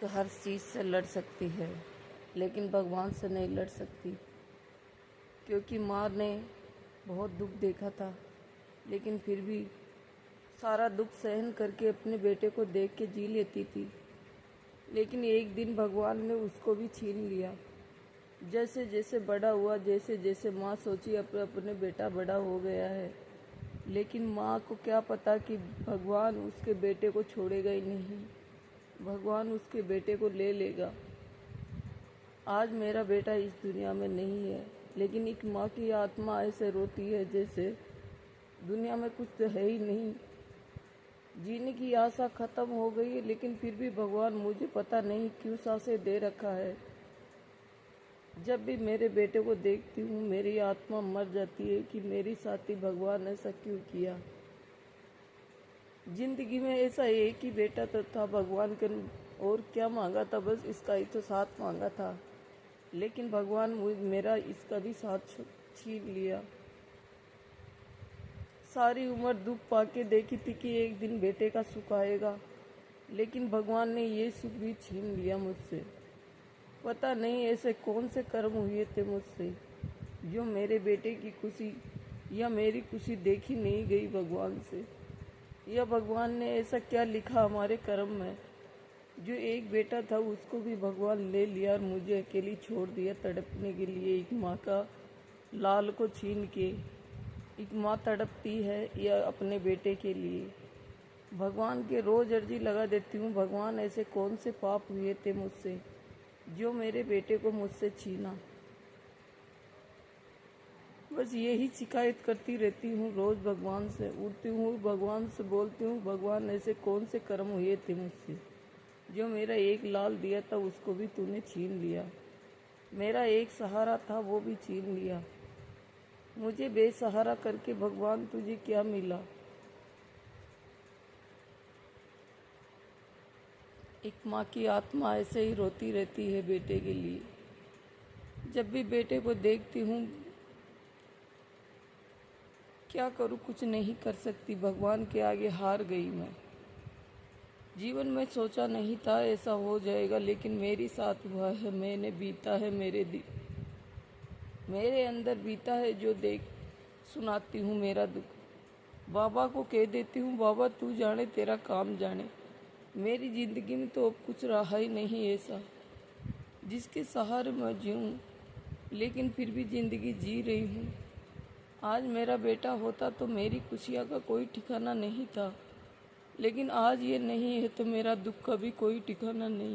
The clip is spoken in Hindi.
हर चीज़ से लड़ सकती है, लेकिन भगवान से नहीं लड़ सकती, क्योंकि माँ ने बहुत दुख देखा था, लेकिन फिर भी सारा दुख सहन करके अपने बेटे को देख के जी लेती थी। लेकिन एक दिन भगवान ने उसको भी छीन लिया। जैसे जैसे बड़ा हुआ, जैसे जैसे माँ सोची अपने बेटा बड़ा हो गया है, लेकिन माँ को क्या पता कि भगवान उसके बेटे को छोड़ेगा ही नहीं, भगवान उसके बेटे को ले लेगा। आज मेरा बेटा इस दुनिया में नहीं है, लेकिन एक माँ की आत्मा ऐसे रोती है जैसे दुनिया में कुछ तो है ही नहीं, जीने की आशा खत्म हो गई है। लेकिन फिर भी भगवान मुझे पता नहीं क्यों सांसें दे रखा है। जब भी मेरे बेटे को देखती हूँ मेरी आत्मा मर जाती है कि मेरी साथी भगवान ऐसा क्यों किया। जिंदगी में ऐसा एक ही बेटा तो था, भगवान के और क्या मांगा था, बस इसका ही तो साथ मांगा था, लेकिन भगवान मेरा इसका भी साथ छीन लिया। सारी उम्र दुख पाके देखी थी कि एक दिन बेटे का सुख आएगा, लेकिन भगवान ने ये सुख भी छीन लिया मुझसे। पता नहीं ऐसे कौन से कर्म हुए थे मुझसे जो मेरे बेटे की खुशी या मेरी खुशी देखी नहीं गई भगवान से, या भगवान ने ऐसा क्या लिखा हमारे कर्म में जो एक बेटा था उसको भी भगवान ले लिया और मुझे अकेली छोड़ दिया तड़पने के लिए। एक माँ का लाल को छीन के एक माँ तड़पती है या अपने बेटे के लिए। भगवान के रोज अर्जी लगा देती हूँ, भगवान ऐसे कौन से पाप हुए थे मुझसे जो मेरे बेटे को मुझसे छीना। बस यही शिकायत करती रहती हूँ रोज भगवान से। उठती हूँ भगवान से बोलती हूँ, भगवान ऐसे कौन से कर्म हुए थे मुझसे जो मेरा एक लाल दिया था उसको भी तूने छीन लिया, मेरा एक सहारा था वो भी छीन लिया। मुझे बेसहारा करके भगवान तुझे क्या मिला। एक माँ की आत्मा ऐसे ही रोती रहती है बेटे के लिए। जब भी बेटे को देखती हूँ क्या करूँ, कुछ नहीं कर सकती, भगवान के आगे हार गई मैं। जीवन में सोचा नहीं था ऐसा हो जाएगा, लेकिन मेरे साथ हुआ है, मैंने बीता है, मेरे अंदर बीता है जो देख सुनाती हूँ मेरा दुख। बाबा को कह देती हूँ, बाबा तू जाने तेरा काम जाने। मेरी ज़िंदगी में तो अब कुछ रहा ही नहीं ऐसा जिसके सहारे मैं जीऊँ, लेकिन फिर भी ज़िंदगी जी रही हूँ। आज मेरा बेटा होता तो मेरी खुशियाँ का कोई ठिकाना नहीं था, लेकिन आज ये नहीं है तो मेरा दुख का भी कोई ठिकाना नहीं।